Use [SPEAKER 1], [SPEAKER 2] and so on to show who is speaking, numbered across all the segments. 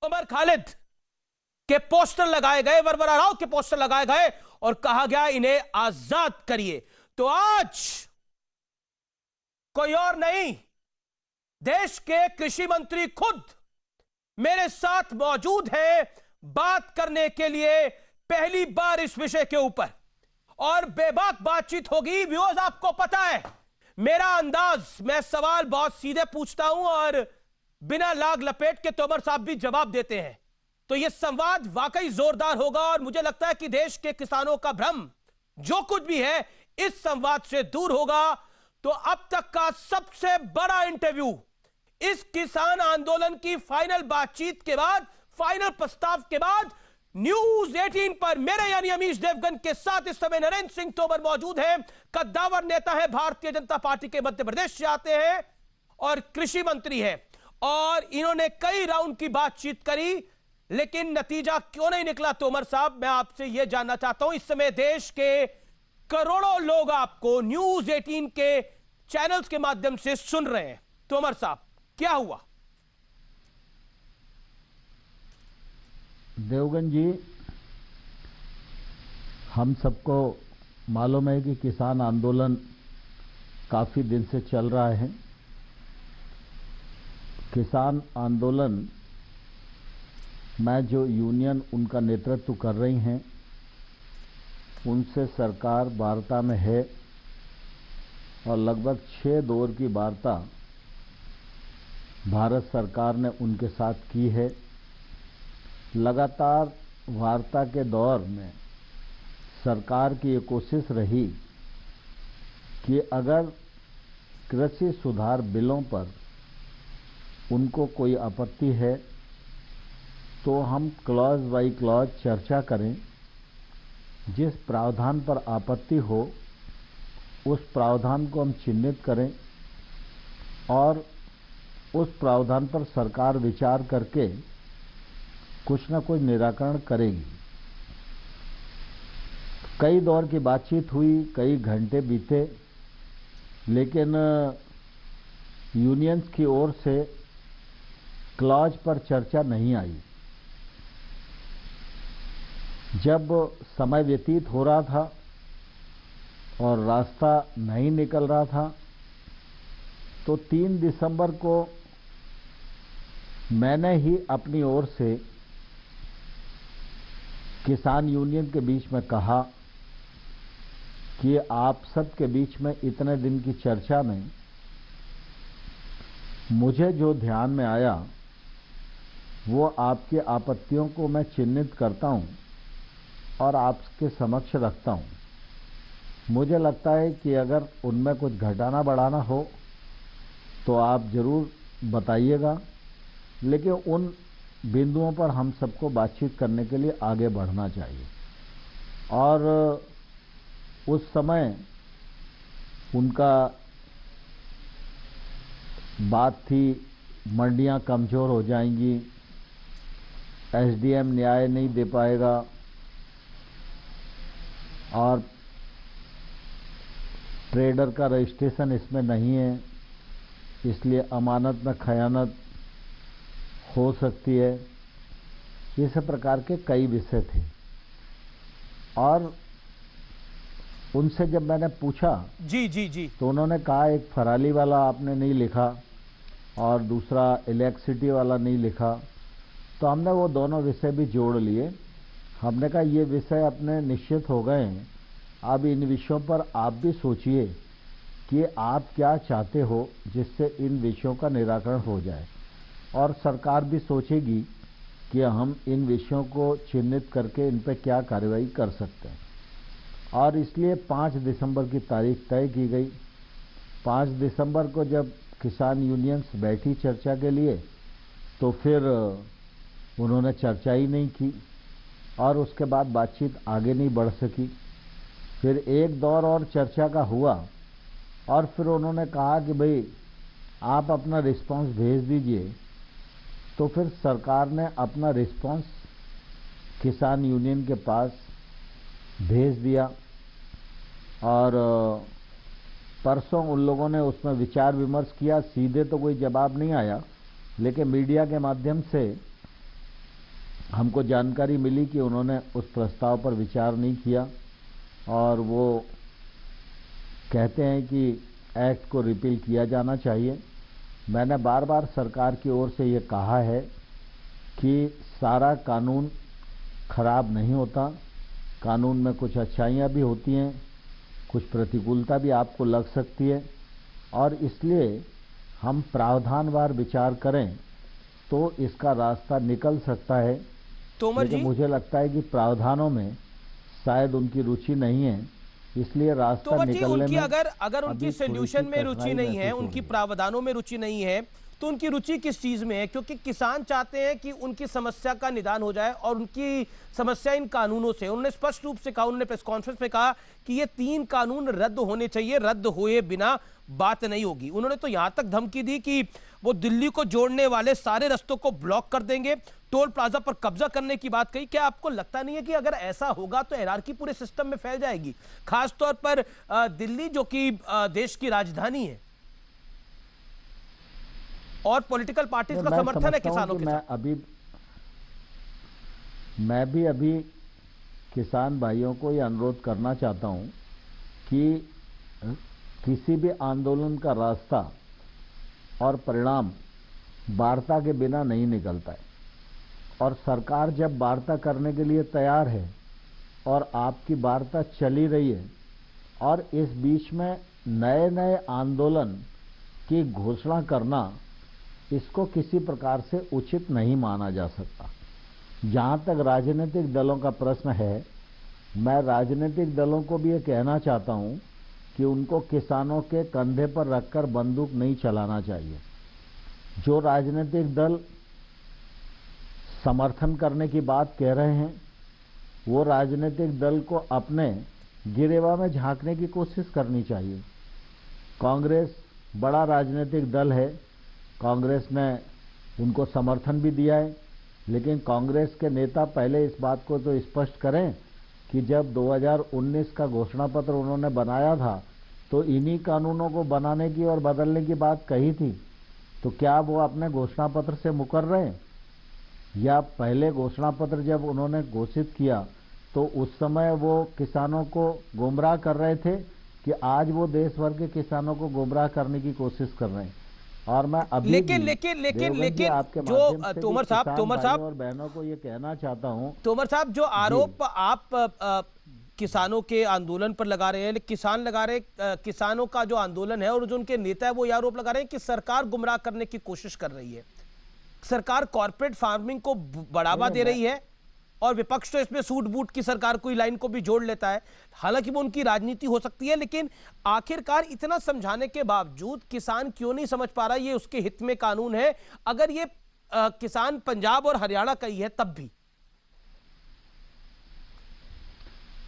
[SPEAKER 1] उमर खालिद के पोस्टर लगाए गए, वरवरा राव के पोस्टर लगाए गए और कहा गया इन्हें आजाद करिए। तो आज कोई और नहीं, देश के कृषि मंत्री खुद मेरे साथ मौजूद है बात करने के लिए, पहली बार इस विषय के ऊपर, और बेबाक बातचीत होगी। व्यूअर्स, आपको पता है मेरा अंदाज, मैं सवाल बहुत सीधे पूछता हूं और बिना लाग लपेट के तोमर साहब भी जवाब देते हैं, तो यह संवाद वाकई जोरदार होगा। और मुझे लगता है कि देश के किसानों का भ्रम जो कुछ भी है इस संवाद से दूर होगा। तो अब तक का सबसे बड़ा इंटरव्यू, इस किसान आंदोलन की फाइनल बातचीत के बाद, फाइनल प्रस्ताव के बाद, न्यूज 18 पर मेरे यानी अमीश देवगन के साथ इस समय नरेंद्र सिंह तोमर मौजूद हैं। कद्दावर नेता है, भारतीय जनता पार्टी के मध्य प्रदेश से आते हैं और कृषि मंत्री है, और इन्होंने कई राउंड की बातचीत करी, लेकिन नतीजा क्यों नहीं निकला तोमर साहब, मैं आपसे यह जानना चाहता हूं। इस समय देश के करोड़ों लोग आपको न्यूज 18 के चैनल्स के माध्यम से सुन रहे हैं। तोमर साहब, क्या हुआ?
[SPEAKER 2] देवगन जी, हम सबको मालूम है कि किसान आंदोलन काफी दिन से चल रहा है। किसान आंदोलन में जो यूनियन उनका नेतृत्व कर रही हैं, उनसे सरकार वार्ता में है और लगभग 6 दौर की वार्ता भारत सरकार ने उनके साथ की है। लगातार वार्ता के दौर में सरकार की ये कोशिश रही कि अगर कृषि सुधार बिलों पर उनको कोई आपत्ति है तो हम क्लॉज बाई क्लॉज चर्चा करें, जिस प्रावधान पर आपत्ति हो उस प्रावधान को हम चिन्हित करें और उस प्रावधान पर सरकार विचार करके कुछ न कुछ निराकरण करेगी। कई दौर की बातचीत हुई, कई घंटे बीते, लेकिन यूनियंस की ओर से क्लॉज पर चर्चा नहीं आई। जब समय व्यतीत हो रहा था और रास्ता नहीं निकल रहा था, तो 3 दिसंबर को मैंने ही अपनी ओर से किसान यूनियन के बीच में कहा कि आप सब के बीच में इतने दिन की चर्चा में मुझे जो ध्यान में आया वो आपकी आपत्तियों को मैं चिन्हित करता हूं और आपके समक्ष रखता हूं। मुझे लगता है कि अगर उनमें कुछ घटाना बढ़ाना हो तो आप जरूर बताइएगा, लेकिन उन बिंदुओं पर हम सबको बातचीत करने के लिए आगे बढ़ना चाहिए। और उस समय उनका बात थी मंडियां कमजोर हो जाएंगी, एसडीएम न्याय नहीं दे पाएगा और ट्रेडर का रजिस्ट्रेशन इसमें नहीं है, इसलिए अमानत में खयानत हो सकती है। इस प्रकार के कई विषय थे और उनसे जब मैंने पूछा
[SPEAKER 1] जी
[SPEAKER 2] तो उन्होंने कहा एक फराली वाला आपने नहीं लिखा और दूसरा इलेक्ट्रिसिटी वाला नहीं लिखा। तो हमने वो दोनों विषय भी जोड़ लिए। हमने कहा ये विषय अपने निश्चित हो गए हैं, अब इन विषयों पर आप भी सोचिए कि आप क्या चाहते हो जिससे इन विषयों का निराकरण हो जाए, और सरकार भी सोचेगी कि हम इन विषयों को चिन्हित करके इन पर क्या कार्रवाई कर सकते हैं। और इसलिए 5 दिसंबर की तारीख तय की गई। 5 दिसंबर को जब किसान यूनियंस बैठी चर्चा के लिए तो फिर उन्होंने चर्चा ही नहीं की और उसके बाद बातचीत आगे नहीं बढ़ सकी। फिर एक दौर और चर्चा का हुआ और फिर उन्होंने कहा कि भाई आप अपना रिस्पांस भेज दीजिए। तो फिर सरकार ने अपना रिस्पांस किसान यूनियन के पास भेज दिया और परसों उन लोगों ने उसमें विचार विमर्श किया। सीधे तो कोई जवाब नहीं आया, लेकिन मीडिया के माध्यम से हमको जानकारी मिली कि उन्होंने उस प्रस्ताव पर विचार नहीं किया और वो कहते हैं कि एक्ट को रिपील किया जाना चाहिए। मैंने बार बार सरकार की ओर से ये कहा है कि सारा कानून खराब नहीं होता, कानून में कुछ अच्छाइयाँ भी होती हैं, कुछ प्रतिकूलता भी आपको लग सकती है और इसलिए हम प्रावधानवार विचार करें तो इसका रास्ता निकल सकता है।
[SPEAKER 1] तोमर जी,
[SPEAKER 2] लेकिन मुझे लगता है कि प्रावधानों में शायद उनकी रुचि नहीं है, इसलिए रास्ता
[SPEAKER 1] तोमर जी,
[SPEAKER 2] निकलने
[SPEAKER 1] उनकी
[SPEAKER 2] में
[SPEAKER 1] अगर उनकी सोल्यूशन में रुचि नहीं है,
[SPEAKER 2] महसूस हो
[SPEAKER 1] उनकी
[SPEAKER 2] रही है।
[SPEAKER 1] प्रावधानों में रुचि नहीं है, तो उनकी रुचि किस चीज में है? क्योंकि किसान चाहते हैं कि उनकी समस्या का निदान हो जाए और उनकी समस्या इन कानूनों से। उन्होंने स्पष्ट रूप से कहा, उन्होंने प्रेस कॉन्फ्रेंस में कहा कि ये 3 कानून रद्द होने चाहिए, रद्द हुए बिना बात नहीं होगी। उन्होंने तो यहां तक धमकी दी कि वो दिल्ली को जोड़ने वाले सारे रास्तों को ब्लॉक कर देंगे, टोल प्लाजा पर कब्जा करने की बात कही। क्या आपको लगता नहीं है कि अगर ऐसा होगा तो एनआरकी पूरे सिस्टम में फैल जाएगी, खासतौर पर दिल्ली जो कि देश की राजधानी है और पॉलिटिकल पार्टीज का समर्थन है किसानों के साथ?
[SPEAKER 2] मैं भी अभी किसान भाइयों को ये अनुरोध करना चाहता हूं कि किसी भी आंदोलन का रास्ता और परिणाम वार्ता के बिना नहीं निकलता है और सरकार जब वार्ता करने के लिए तैयार है और आपकी वार्ता चली रही है और इस बीच में नए नए आंदोलन की घोषणा करना, इसको किसी प्रकार से उचित नहीं माना जा सकता। जहां तक राजनीतिक दलों का प्रश्न है, मैं राजनीतिक दलों को भी ये कहना चाहता हूं कि उनको किसानों के कंधे पर रखकर बंदूक नहीं चलाना चाहिए। जो राजनीतिक दल समर्थन करने की बात कह रहे हैं, वो राजनीतिक दल को अपने गिरेवा में झांकने की कोशिश करनी चाहिए। कांग्रेस बड़ा राजनीतिक दल है, कांग्रेस ने उनको समर्थन भी दिया है, लेकिन कांग्रेस के नेता पहले इस बात को तो स्पष्ट करें कि जब 2019 का घोषणा पत्र उन्होंने बनाया था तो इन्हीं कानूनों को बनाने की और बदलने की बात कही थी, तो क्या वो अपने घोषणा पत्र से मुकर रहे हैं? या पहले घोषणा पत्र जब उन्होंने घोषित किया तो उस समय वो किसानों को गुमराह कर रहे थे कि आज वो देश भर के किसानों को गुमराह करने की कोशिश कर रहे हैं? और मैं अभी
[SPEAKER 1] लेकिन
[SPEAKER 2] आपके
[SPEAKER 1] जो तोमर साहब
[SPEAKER 2] और बहनों को ये कहना चाहता हूं,
[SPEAKER 1] तोमर साहब, जो आरोप आप किसानों के आंदोलन पर लगा रहे हैं, किसान लगा रहे किसानों का जो आंदोलन है और जो उनके नेता है वो ये आरोप लगा रहे हैं कि सरकार गुमराह करने की कोशिश कर रही है, सरकार कॉर्पोरेट फार्मिंग को बढ़ावा दे रही है और विपक्ष तो इसमें सूट बूट की सरकार कोई लाइन को भी जोड़ लेता है। हालांकि वो उनकी राजनीति हो सकती है, लेकिन आखिरकार इतना समझाने के बावजूद किसान क्यों नहीं समझ पा रहा ये उसके हित में कानून है, अगर ये किसान पंजाब और हरियाणा का ही है तब भी?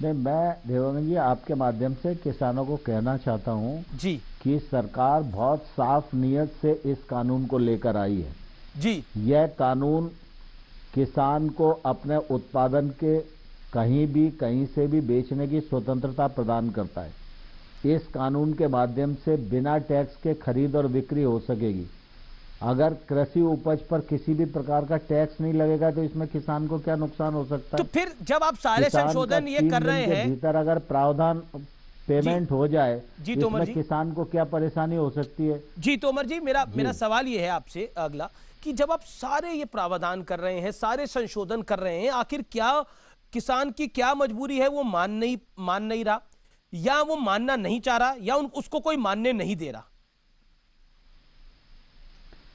[SPEAKER 2] नहीं, मैं देवानंद जी आपके माध्यम से किसानों को कहना चाहता हूं
[SPEAKER 1] जी
[SPEAKER 2] कि सरकार बहुत साफ नीयत से इस कानून को लेकर आई है
[SPEAKER 1] जी।
[SPEAKER 2] यह कानून किसान को अपने उत्पादन के कहीं भी कहीं से भी बेचने की स्वतंत्रता प्रदान करता है। इस कानून के माध्यम से बिना टैक्स के खरीद और बिक्री हो सकेगी। अगर कृषि उपज पर किसी भी प्रकार का टैक्स नहीं लगेगा तो इसमें किसान को क्या नुकसान हो सकता है?
[SPEAKER 1] तो फिर जब आप सारे संशोधन ये कर रहे हैं,
[SPEAKER 2] भीतर अगर प्रावधान पेमेंट हो जाए
[SPEAKER 1] जी
[SPEAKER 2] तो
[SPEAKER 1] तोमर
[SPEAKER 2] इसमें
[SPEAKER 1] जी,
[SPEAKER 2] किसान को क्या परेशानी हो सकती है?
[SPEAKER 1] जी तोमर जी, मेरा सवाल ये है आपसे अगला कि जब आप सारे ये प्रावधान कर रहे हैं, सारे संशोधन कर रहे हैं, आखिर क्या किसान की क्या मजबूरी है? वो मान नहीं रहा, या वो मानना नहीं चाह रहा, या उसको कोई मानने नहीं दे रहा?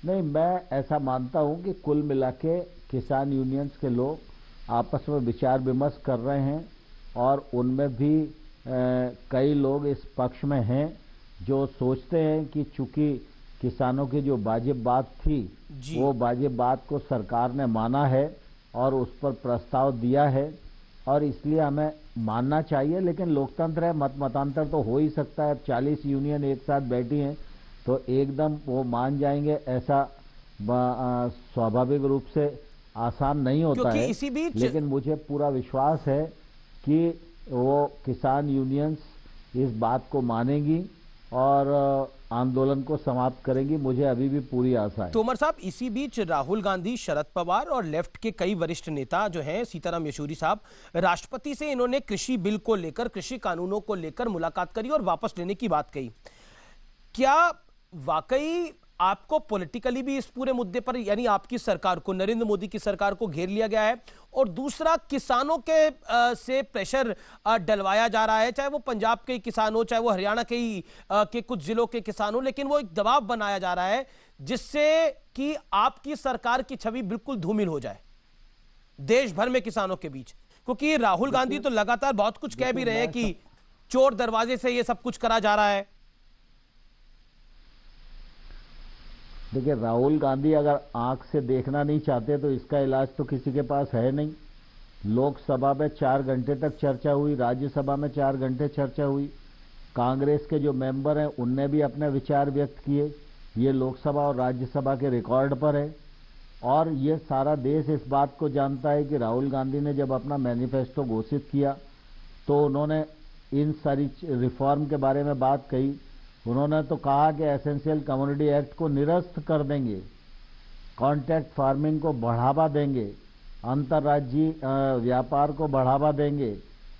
[SPEAKER 2] नहीं, मैं ऐसा मानता हूं कि कुल मिला के किसान यूनियंस के लोग आपस में विचार विमर्श कर रहे हैं और उनमें भी कई लोग इस पक्ष में हैं जो सोचते हैं कि चूंकि किसानों की जो वाजिब बात थी वो वाजिब बात को सरकार ने माना है और उस पर प्रस्ताव दिया है और इसलिए हमें मानना चाहिए। लेकिन लोकतंत्र है, मतांतर तो हो ही सकता है। 40 यूनियन एक साथ बैठी हैं तो एकदम वो मान जाएंगे ऐसा स्वाभाविक रूप से आसान नहीं होता है।
[SPEAKER 1] इसी बीच
[SPEAKER 2] लेकिन मुझे पूरा विश्वास है कि वो किसान यूनियंस इस बात को मानेगी और आंदोलन को समाप्त करेंगी, मुझे अभी भी पूरी आशा है।
[SPEAKER 1] तोमर साहब, इसी बीच राहुल गांधी, शरद पवार और लेफ्ट के कई वरिष्ठ नेता जो हैं, सीताराम येचुरी साहब, राष्ट्रपति से इन्होंने कृषि बिल को लेकर, कृषि कानूनों को लेकर मुलाकात करी और वापस लेने की बात कही। क्या वाकई आपको पॉलिटिकली भी इस पूरे मुद्दे पर, यानी आपकी सरकार को, नरेंद्र मोदी की सरकार को घेर लिया गया है? और दूसरा, किसानों के से प्रेशर डलवाया जा रहा है, चाहे वो पंजाब के किसान हो, चाहे वो हरियाणा के कुछ जिलों के किसान हो, लेकिन वो एक दबाव बनाया जा रहा है जिससे कि आपकी सरकार की छवि बिल्कुल धूमिल हो जाए देश भर में किसानों के बीच। क्योंकि राहुल गांधी तो लगातार बहुत कुछ कह भी रहे हैं कि चोर दरवाजे से ये सब कुछ करा जा रहा है।
[SPEAKER 2] देखिए, राहुल गांधी अगर आंख से देखना नहीं चाहते तो इसका इलाज तो किसी के पास है नहीं। लोकसभा में 4 घंटे तक चर्चा हुई, राज्यसभा में 4 घंटे चर्चा हुई, कांग्रेस के जो मेंबर हैं उनने भी अपने विचार व्यक्त किए। ये लोकसभा और राज्यसभा के रिकॉर्ड पर है और ये सारा देश इस बात को जानता है कि राहुल गांधी ने जब अपना मैनिफेस्टो घोषित किया तो उन्होंने इन सारी रिफॉर्म के बारे में बात कही। उन्होंने तो कहा कि एसेंशियल कम्युनिटी एक्ट को निरस्त कर देंगे, कॉन्ट्रैक्ट फार्मिंग को बढ़ावा देंगे, अंतर्राज्यीय व्यापार को बढ़ावा देंगे,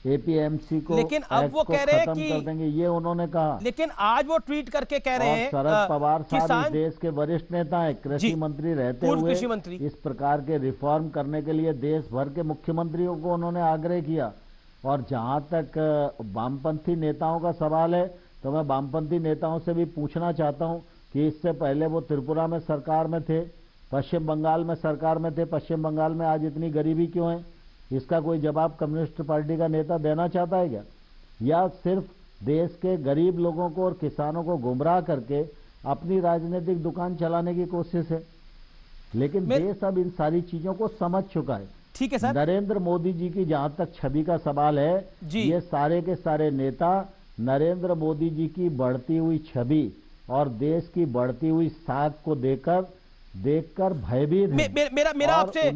[SPEAKER 2] एपीएमसी को,
[SPEAKER 1] लेकिन अब वो कह रहे हैं कि
[SPEAKER 2] कर देंगे, ये उन्होंने कहा।
[SPEAKER 1] लेकिन आज वो ट्वीट करके कह रहे हैं,
[SPEAKER 2] शरद पवार साहब इस देश के वरिष्ठ नेता हैं, कृषि मंत्री रहते हुए
[SPEAKER 1] कृषि मंत्री,
[SPEAKER 2] इस प्रकार के रिफॉर्म करने के लिए देश भर के मुख्यमंत्रियों को उन्होंने आग्रह किया। और जहां तक वामपंथी नेताओं का सवाल है तो मैं वामपंथी नेताओं से भी पूछना चाहता हूं कि इससे पहले वो त्रिपुरा में सरकार में थे, पश्चिम बंगाल में सरकार में थे, पश्चिम बंगाल में आज इतनी गरीबी क्यों है? इसका कोई जवाब कम्युनिस्ट पार्टी का नेता देना चाहता है क्या? या सिर्फ देश के गरीब लोगों को और किसानों को गुमराह करके अपनी राजनीतिक दुकान चलाने की कोशिश है? लेकिन देश अब इन सारी चीजों को समझ चुका है।
[SPEAKER 1] ठीक है सर।
[SPEAKER 2] नरेंद्र मोदी जी की जहां तक छवि का सवाल है, ये सारे के सारे नेता नरेंद्र मोदी जी की बढ़ती हुई छवि और देश की बढ़ती हुई साख को देखकर भयभीत हैं।
[SPEAKER 1] मेरा आपसे,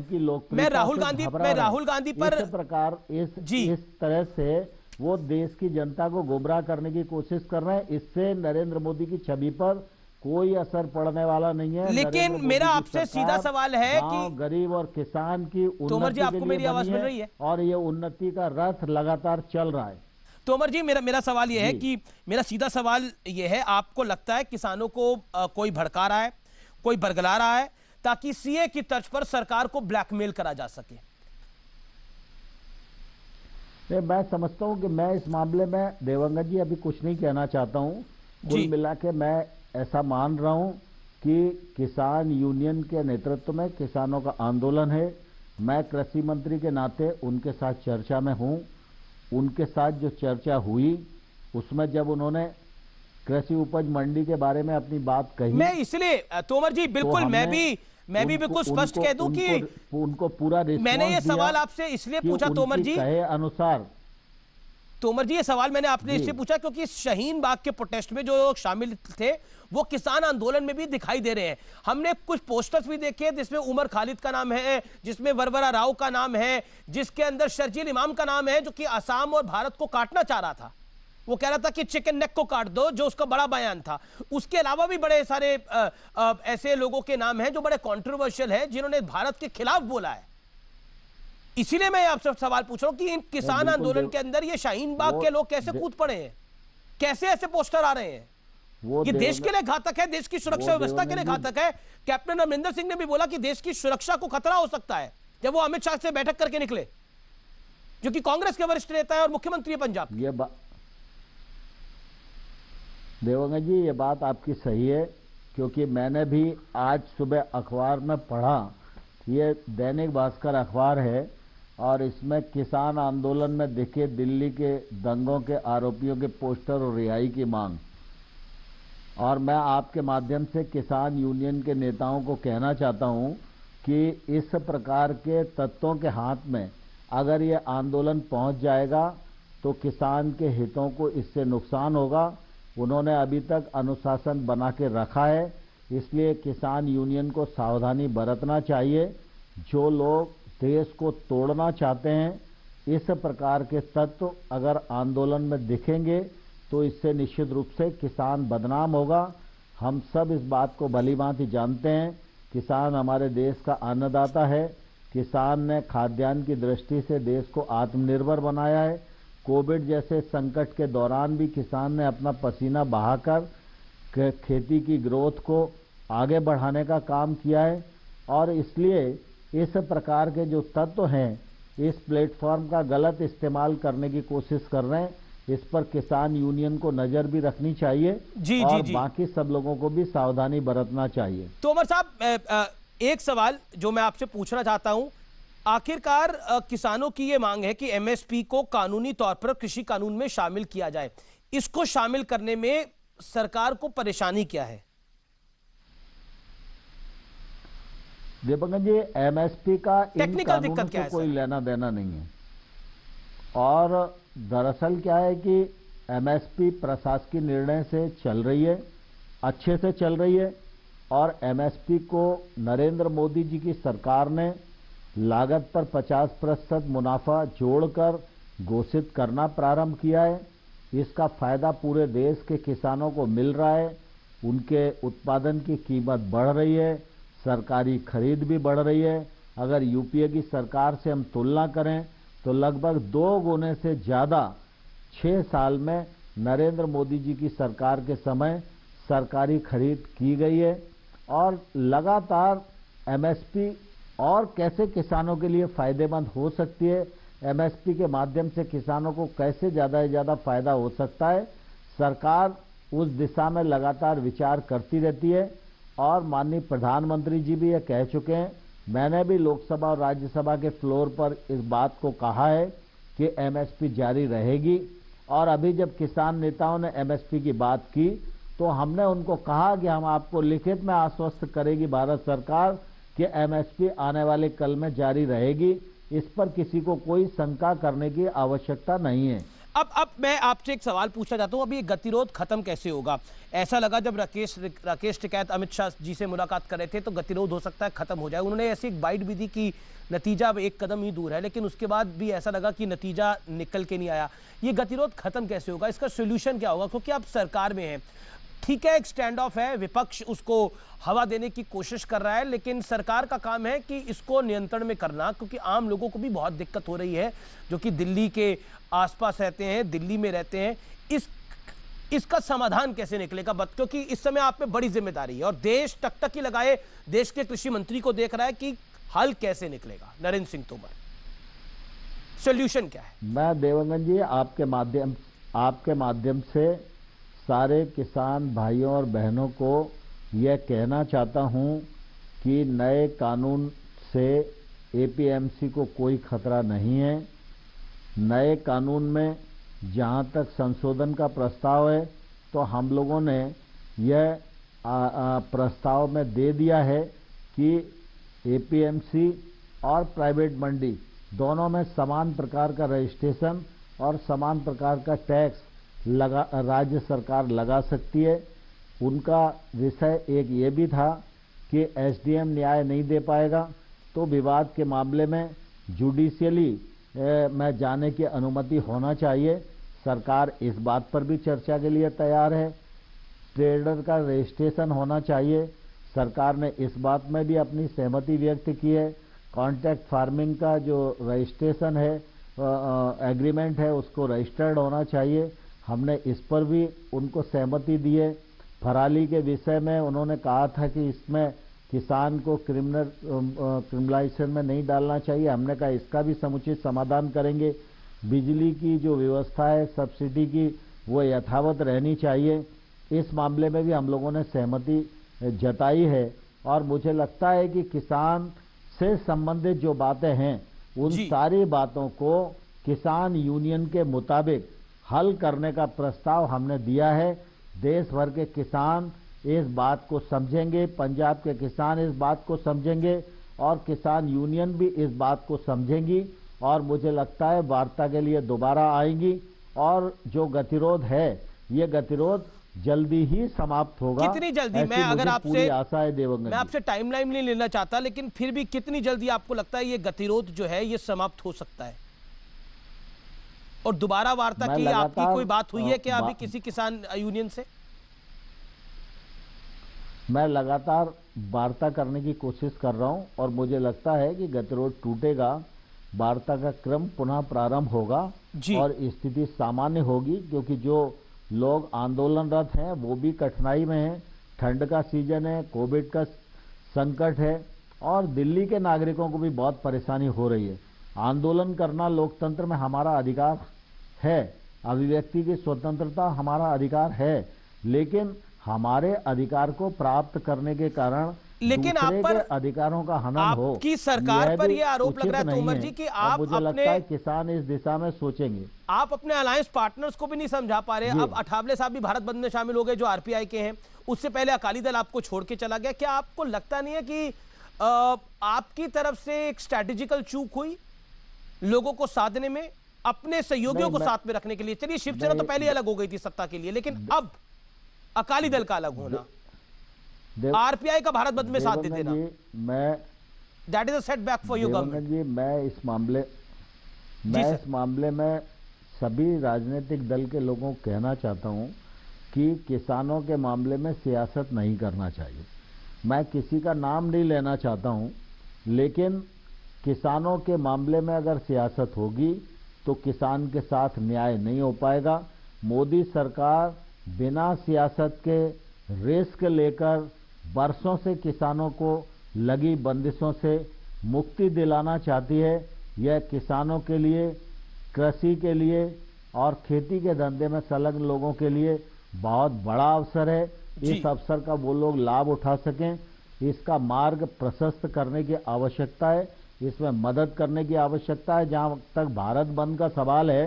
[SPEAKER 1] मैं राहुल गांधी पर
[SPEAKER 2] इस प्रकार इस तरह से वो देश की जनता को गुमराह करने की कोशिश कर रहे हैं। इससे नरेंद्र मोदी की छवि पर कोई असर पड़ने वाला नहीं है।
[SPEAKER 1] लेकिन मेरा आपसे सीधा सवाल है कि
[SPEAKER 2] गरीब और किसान की
[SPEAKER 1] तोमर जी, आपको मेरी आवाज मिल रही है?
[SPEAKER 2] और ये उन्नति का रथ लगातार चल रहा है।
[SPEAKER 1] तोमर जी, मेरा सवाल यह है कि मेरा सीधा सवाल यह है, आपको लगता है किसानों को कोई भड़का रहा है, कोई बरगला रहा है ताकि सीए की तर्ज पर सरकार को ब्लैकमेल करा जा सके?
[SPEAKER 2] मैं समझता हूं कि मैं इस मामले में देवंगत जी अभी कुछ नहीं कहना चाहता हूं। कुल मिला के मैं ऐसा मान रहा हूं कि किसान यूनियन के नेतृत्व में किसानों का आंदोलन है। मैं कृषि मंत्री के नाते उनके साथ चर्चा में हूं। उनके साथ जो चर्चा हुई उसमें जब उन्होंने कृषि उपज मंडी के बारे में अपनी बात कही,
[SPEAKER 1] मैं इसलिए तोमर जी बिल्कुल तो मैं भी बिल्कुल स्पष्ट कह दूं कि
[SPEAKER 2] उनको पूरा
[SPEAKER 1] मैंने ये सवाल आपसे इसलिए पूछा तोमर जी,
[SPEAKER 2] कहे अनुसार
[SPEAKER 1] तोमर जी, ये सवाल मैंने आपने इसलिए पूछा क्योंकि शाहीन बाग के प्रोटेस्ट में जो लोग शामिल थे वो किसान आंदोलन में भी दिखाई दे रहे हैं। हमने कुछ पोस्टर्स भी देखे जिसमें उमर खालिद का नाम है, जिसमें वरवरा राव का नाम है, जिसके अंदर शर्जील इमाम का नाम है, जो कि असम और भारत को काटना चाह रहा था। वो कह रहा था कि चिकन नेक को काट दो, जो उसका बड़ा बयान था। उसके अलावा भी बड़े सारे ऐसे लोगों के नाम हैं जो बड़े कंट्रोवर्शियल हैं, जिन्होंने भारत के खिलाफ बोला है। इसीलिए मैं आपसे सवाल पूछ रहा हूं कि इन किसान आंदोलन के अंदर ये शाहीन बाग के लोग कैसे कूद पड़े हैं? कैसे ऐसे पोस्टर आ रहे हैं? ये देश के लिए घातक है, देश की सुरक्षा व्यवस्था के लिए घातक है। कैप्टन अमरिंदर सिंह ने भी बोला कि देश की सुरक्षा को खतरा हो सकता है जब वो अमित शाह से बैठक करके निकले, जो कि कांग्रेस के वरिष्ठ नेता है और मुख्यमंत्री है पंजाब।
[SPEAKER 2] देवंगत जी, ये बात आपकी सही है, क्योंकि मैंने भी आज सुबह अखबार में पढ़ा, ये दैनिक भास्कर अखबार है और इसमें किसान आंदोलन में दिखे दिल्ली के दंगों के आरोपियों के पोस्टर और रिहाई की मांग। और मैं आपके माध्यम से किसान यूनियन के नेताओं को कहना चाहता हूं कि इस प्रकार के तत्वों के हाथ में अगर ये आंदोलन पहुंच जाएगा तो किसान के हितों को इससे नुकसान होगा। उन्होंने अभी तक अनुशासन बना के रखा है, इसलिए किसान यूनियन को सावधानी बरतना चाहिए। जो लोग देश को तोड़ना चाहते हैं, इस प्रकार के तत्व अगर आंदोलन में दिखेंगे तो इससे निश्चित रूप से किसान बदनाम होगा हम सब इस बात को भलीभांति जानते हैं, किसान हमारे देश का अन्नदाता है। किसान ने खाद्यान्न की दृष्टि से देश को आत्मनिर्भर बनाया है। कोविड जैसे संकट के दौरान भी किसान ने अपना पसीना बहाकर खेती की ग्रोथ को आगे बढ़ाने का काम किया है। और इसलिए इस प्रकार के जो तत्व हैं इस प्लेटफॉर्म का गलत इस्तेमाल करने की कोशिश कर रहे हैं। इस पर किसान यूनियन को नजर भी रखनी चाहिए और बाकी सब लोगों को भी सावधानी बरतना चाहिए।
[SPEAKER 1] तोमर साहब, एक सवाल जो मैं आपसे पूछना चाहता हूं, आखिरकार किसानों की यह मांग है कि एमएसपी को कानूनी तौर पर कृषि कानून में शामिल किया जाए। इसको शामिल करने में सरकार को परेशानी क्या है?
[SPEAKER 2] दीपंकर जी, एमएसपी का इन कानूनों से कोई लेना देना नहीं है। और दरअसल क्या है कि एमएसपी प्रशासकीय निर्णय से चल रही है, अच्छे से चल रही है। और एमएसपी को नरेंद्र मोदी जी की सरकार ने लागत पर 50% मुनाफा जोड़कर घोषित करना प्रारंभ किया है। इसका फायदा पूरे देश के किसानों को मिल रहा है। उनके उत्पादन की कीमत बढ़ रही है, सरकारी खरीद भी बढ़ रही है। अगर यूपीए की सरकार से हम तुलना करें तो लगभग 2 गुने से ज्यादा 6 साल में नरेंद्र मोदी जी की सरकार के समय सरकारी खरीद की गई है। और लगातार एमएसपी और कैसे किसानों के लिए फायदेमंद हो सकती है, एमएसपी के माध्यम से किसानों को कैसे ज्यादा से ज्यादा फायदा हो सकता है, सरकार उस दिशा में लगातार विचार करती रहती है। और माननीय प्रधानमंत्री जी भी ये कह चुके हैं, मैंने भी लोकसभा और राज्यसभा के फ्लोर पर इस बात को कहा है कि एमएसपी जारी रहेगी। और अभी जब किसान नेताओं ने एमएसपी की बात की तो हमने उनको कहा कि हम आपको लिखित में आश्वस्त करेगी भारत सरकार कि एमएसपी आने वाले कल में जारी रहेगी। इस पर किसी को कोई शंका करने की आवश्यकता नहीं है।
[SPEAKER 1] अब मैं आपसे एक सवाल पूछना चाहता हूं, अभी ये गतिरोध खत्म कैसे होगा? ऐसा लगा जब राकेश टिकैत अमित शाह जी से मुलाकात कर रहे थे तो गतिरोध हो सकता है खत्म हो जाए। उन्होंने ऐसी एक बाइट भी दी कि नतीजा अब एक कदम ही दूर है, लेकिन उसके बाद भी ऐसा लगा कि नतीजा निकल के नहीं आया। ये गतिरोध खत्म कैसे होगा? इसका सोल्यूशन क्या होगा? क्योंकि आप सरकार में हैं, ठीक है, एक स्टैंड ऑफ है, विपक्ष उसको हवा देने की कोशिश कर रहा है, लेकिन सरकार का काम है कि इसको नियंत्रण में करना, क्योंकि आम लोगों को भी बहुत दिक्कत हो रही है जो कि दिल्ली के आसपास रहते हैं, दिल्ली में रहते हैं। इसका समाधान कैसे निकलेगा? क्योंकि इस समय आप में बड़ी जिम्मेदारी है और देश टकटकी लगाए देश के कृषि मंत्री को देख रहा है कि हल कैसे निकलेगा। नरेंद्र सिंह तोमर, सोल्यूशन क्या है?
[SPEAKER 2] मैं देवंगन जी आपके माध्यम से सारे किसान भाइयों और बहनों को यह कहना चाहता हूं कि नए कानून से एपीएमसी को कोई खतरा नहीं है। नए कानून में जहां तक संशोधन का प्रस्ताव है तो हम लोगों ने यह प्रस्ताव में दे दिया है कि एपीएमसी और प्राइवेट मंडी दोनों में समान प्रकार का रजिस्ट्रेशन और समान प्रकार का टैक्स राज्य सरकार लगा सकती है। उनका विषय एक ये भी था कि एसडीएम न्याय नहीं दे पाएगा तो विवाद के मामले में जुडिशियली में जाने की अनुमति होना चाहिए। सरकार इस बात पर भी चर्चा के लिए तैयार है। ट्रेडर का रजिस्ट्रेशन होना चाहिए, सरकार ने इस बात में भी अपनी सहमति व्यक्त की है। कॉन्ट्रैक्ट फार्मिंग का जो रजिस्ट्रेशन है, एग्रीमेंट है, उसको रजिस्टर्ड होना चाहिए। हमने इस पर भी उनको सहमति दी है। पराली के विषय में उन्होंने कहा था कि इसमें किसान को क्रिमिनलाइजेशन में नहीं डालना चाहिए। हमने कहा इसका भी समुचित समाधान करेंगे। बिजली की जो व्यवस्था है सब्सिडी की, वो यथावत रहनी चाहिए। इस मामले में भी हम लोगों ने सहमति जताई है। और मुझे लगता है कि किसान से संबंधित जो बातें हैं उन सारी बातों को किसान यूनियन के मुताबिक हल करने का प्रस्ताव हमने दिया है। देश भर के किसान इस बात को समझेंगे, पंजाब के किसान इस बात को समझेंगे और किसान यूनियन भी इस बात को समझेंगी। और मुझे लगता है वार्ता के लिए दोबारा आएंगी और जो गतिरोध है ये गतिरोध जल्दी ही समाप्त होगा।
[SPEAKER 1] कितनी जल्दी? मैं अगर आपसे
[SPEAKER 2] पूरी आशा है देवंगन,
[SPEAKER 1] मैं आपसे टाइमलाइन नहीं लेना चाहता, लेकिन फिर भी कितनी जल्दी आपको लगता है ये गतिरोध जो है ये समाप्त हो सकता है? और दोबारा वार्ता की आपकी कोई बात हुई है क्या अभी किसी किसान यूनियन से?
[SPEAKER 2] मैं लगातार वार्ता करने की कोशिश कर रहा हूं और मुझे लगता है कि गतिरोध टूटेगा, वार्ता का क्रम पुनः प्रारंभ होगा और स्थिति सामान्य होगी, क्योंकि जो लोग आंदोलनरत हैं वो भी कठिनाई में हैं। ठंड का सीजन है, कोविड का संकट है और दिल्ली के नागरिकों को भी बहुत परेशानी हो रही है। आंदोलन करना लोकतंत्र में हमारा अधिकार है, अभिव्यक्ति की स्वतंत्रता हमारा अधिकार है, लेकिन हमारे अधिकार को प्राप्त करने के कारण
[SPEAKER 1] लेकिन आप पर
[SPEAKER 2] अधिकारों का हनन हो,
[SPEAKER 1] आपकी सरकार पर यह आरोप लग रहा है तोमर जी कि आप
[SPEAKER 2] मुझे लगता है किसान इस दिशा में सोचेंगे।
[SPEAKER 1] आप अपने अलायंस पार्टनर्स को भी नहीं समझा पा रहे। अब अठावले साहब भी भारत बंद में शामिल हो गए जो आरपीआई के हैं, उससे पहले अकाली दल आपको छोड़ के चला गया। क्या आपको लगता नहीं है कि आपकी तरफ से एक स्ट्रैटेजिकल चूक हुई लोगों को साधने में, अपने सहयोगियों को साथ में रखने के लिए? चलिए शिवसेना तो पहले अलग हो गई थी सत्ता के लिए, लेकिन अब अकाली दल का अलग होना, आरपीआई का भारत बंद में साथ दे देना,
[SPEAKER 2] मैं
[SPEAKER 1] that is a setback for you government.
[SPEAKER 2] जी मैं इस मामले में सभी राजनीतिक दल के लोगों को कहना चाहता हूं कि किसानों के मामले में सियासत नहीं करना चाहिए। मैं किसी का नाम नहीं लेना चाहता हूं, लेकिन किसानों के मामले में अगर सियासत होगी तो किसान के साथ न्याय नहीं हो पाएगा। मोदी सरकार बिना सियासत के रिस्क लेकर वर्षों से किसानों को लगी बंदिशों से मुक्ति दिलाना चाहती है। यह किसानों के लिए, कृषि के लिए और खेती के धंधे में संलग्न लोगों के लिए बहुत बड़ा अवसर है। इस अवसर का वो लोग लाभ उठा सकें, इसका मार्ग प्रशस्त करने की आवश्यकता है, इसमें मदद करने की आवश्यकता है। जहां तक भारत बंद का सवाल है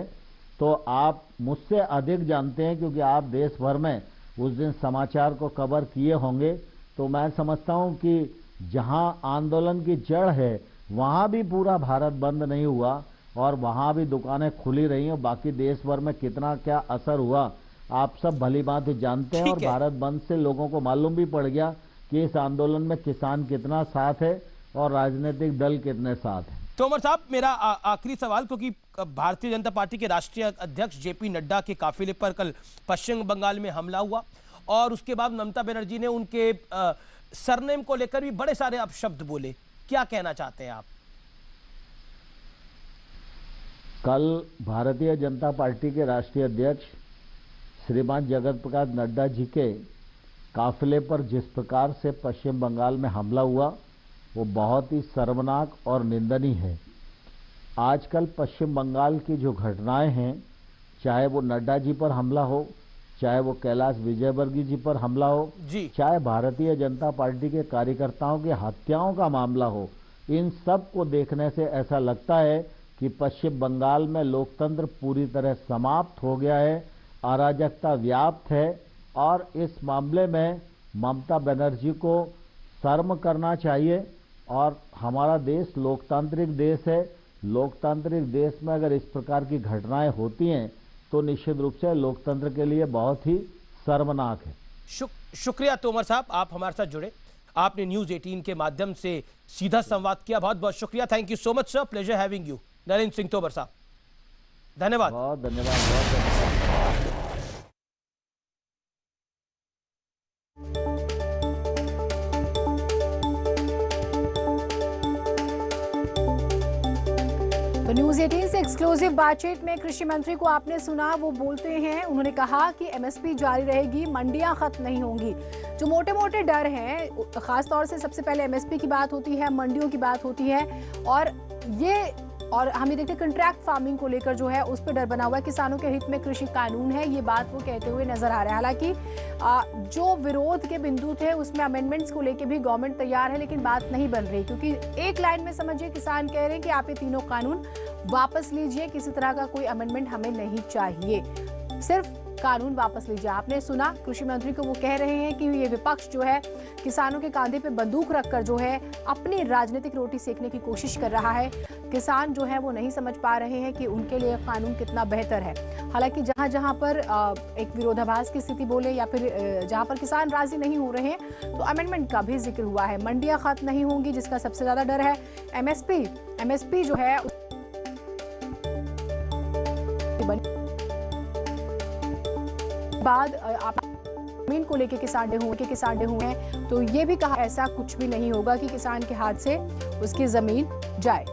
[SPEAKER 2] तो आप मुझसे अधिक जानते हैं, क्योंकि आप देश भर में उस दिन समाचार को कवर किए होंगे। तो मैं समझता हूं कि जहां आंदोलन की जड़ है वहां भी पूरा भारत बंद नहीं हुआ और वहां भी दुकानें खुली रही हैं। बाकी देश भर में कितना क्या असर हुआ आप सब भली भांति जानते हैं, और भारत बंद से लोगों को मालूम भी पड़ गया कि इस आंदोलन में किसान कितना साथ है और राजनीतिक दल कितने साथ हैं।
[SPEAKER 1] तोमर साहब, मेरा आखिरी सवाल, क्योंकि भारतीय जनता पार्टी के राष्ट्रीय अध्यक्ष जेपी नड्डा के काफिले पर कल पश्चिम बंगाल में हमला हुआ और उसके बाद ममता बनर्जी ने उनके सरनेम को लेकर भी बड़े सारे अपशब्द बोले। क्या कहना चाहते हैं आप?
[SPEAKER 2] कल भारतीय जनता पार्टी के राष्ट्रीय अध्यक्ष श्रीमान जगत प्रकाश नड्डा जी के काफिले पर जिस प्रकार से पश्चिम बंगाल में हमला हुआ वो बहुत ही शर्मनाक और निंदनीय है। आजकल पश्चिम बंगाल की जो घटनाएं हैं, चाहे वो नड्डा जी पर हमला हो, चाहे वो कैलाश विजयवर्गीय जी पर हमला हो, चाहे भारतीय जनता पार्टी के कार्यकर्ताओं की हत्याओं का मामला हो, इन सब को देखने से ऐसा लगता है कि पश्चिम बंगाल में लोकतंत्र पूरी तरह समाप्त हो गया है, अराजकता व्याप्त है और इस मामले में ममता बनर्जी को शर्म करना चाहिए। और हमारा देश लोकतांत्रिक देश है, लोकतांत्रिक देश में अगर इस प्रकार की घटनाएं होती हैं तो निश्चित रूप से लोकतंत्र के लिए बहुत ही शर्मनाक है।
[SPEAKER 1] शुक्रिया तोमर साहब, आप हमारे साथ जुड़े, आपने न्यूज़ 18 के माध्यम से सीधा संवाद किया। बहुत बहुत शुक्रिया। Thank you so much sir, pleasure having you. Narendra Singh Tomar साहब, धन्यवाद।
[SPEAKER 2] बहुत धन्यवाद, बहुत धन्यवाद।
[SPEAKER 3] न्यूज़ 18 से एक्सक्लूसिव बातचीत में कृषि मंत्री को आपने सुना, वो बोलते हैं, उन्होंने कहा कि एमएसपी जारी रहेगी, मंडियां खत्म नहीं होंगी। जो मोटे मोटे डर हैं, खास तौर से सबसे पहले एमएसपी की बात होती है, मंडियों की बात होती है और हम ये देखते हैं कंट्रैक्ट फार्मिंग को लेकर जो है उस पर डर बना हुआ है। किसानों के हित में कृषि कानून है, ये बात वो कहते हुए नजर आ रहा है। हालांकि जो विरोध के बिंदु थे उसमें अमेंडमेंट्स को लेकर भी गवर्नमेंट तैयार है, लेकिन बात नहीं बन रही, क्योंकि एक लाइन में समझिए किसान कह रहे हैं कि आप ये तीनों कानून वापस लीजिए, किसी तरह का कोई अमेंडमेंट हमें नहीं चाहिए, सिर्फ कानून वापस लीजिए। आपने सुना कृषि मंत्री को, वो कह रहे हैं कि ये विपक्ष जो है किसानों के कांधे पे बंदूक रखकर जो है अपनी राजनीतिक रोटी सेकने की कोशिश कर रहा है। किसान जो है वो नहीं समझ पा रहे हैं कि उनके लिए कानून कितना बेहतर है। हालांकि जहां जहां पर एक विरोधाभास की स्थिति बोले या फिर जहां पर किसान राजी नहीं हो रहे हैं तो अमेंडमेंट का भी जिक्र हुआ है। मंडियां खत्म नहीं होंगी, जिसका सबसे ज्यादा डर है। एमएसपी जो है बाद आप जमीन को लेके किसान हुए हैं, तो ये भी कहा ऐसा कुछ भी नहीं होगा कि किसान के हाथ से उसकी जमीन जाए।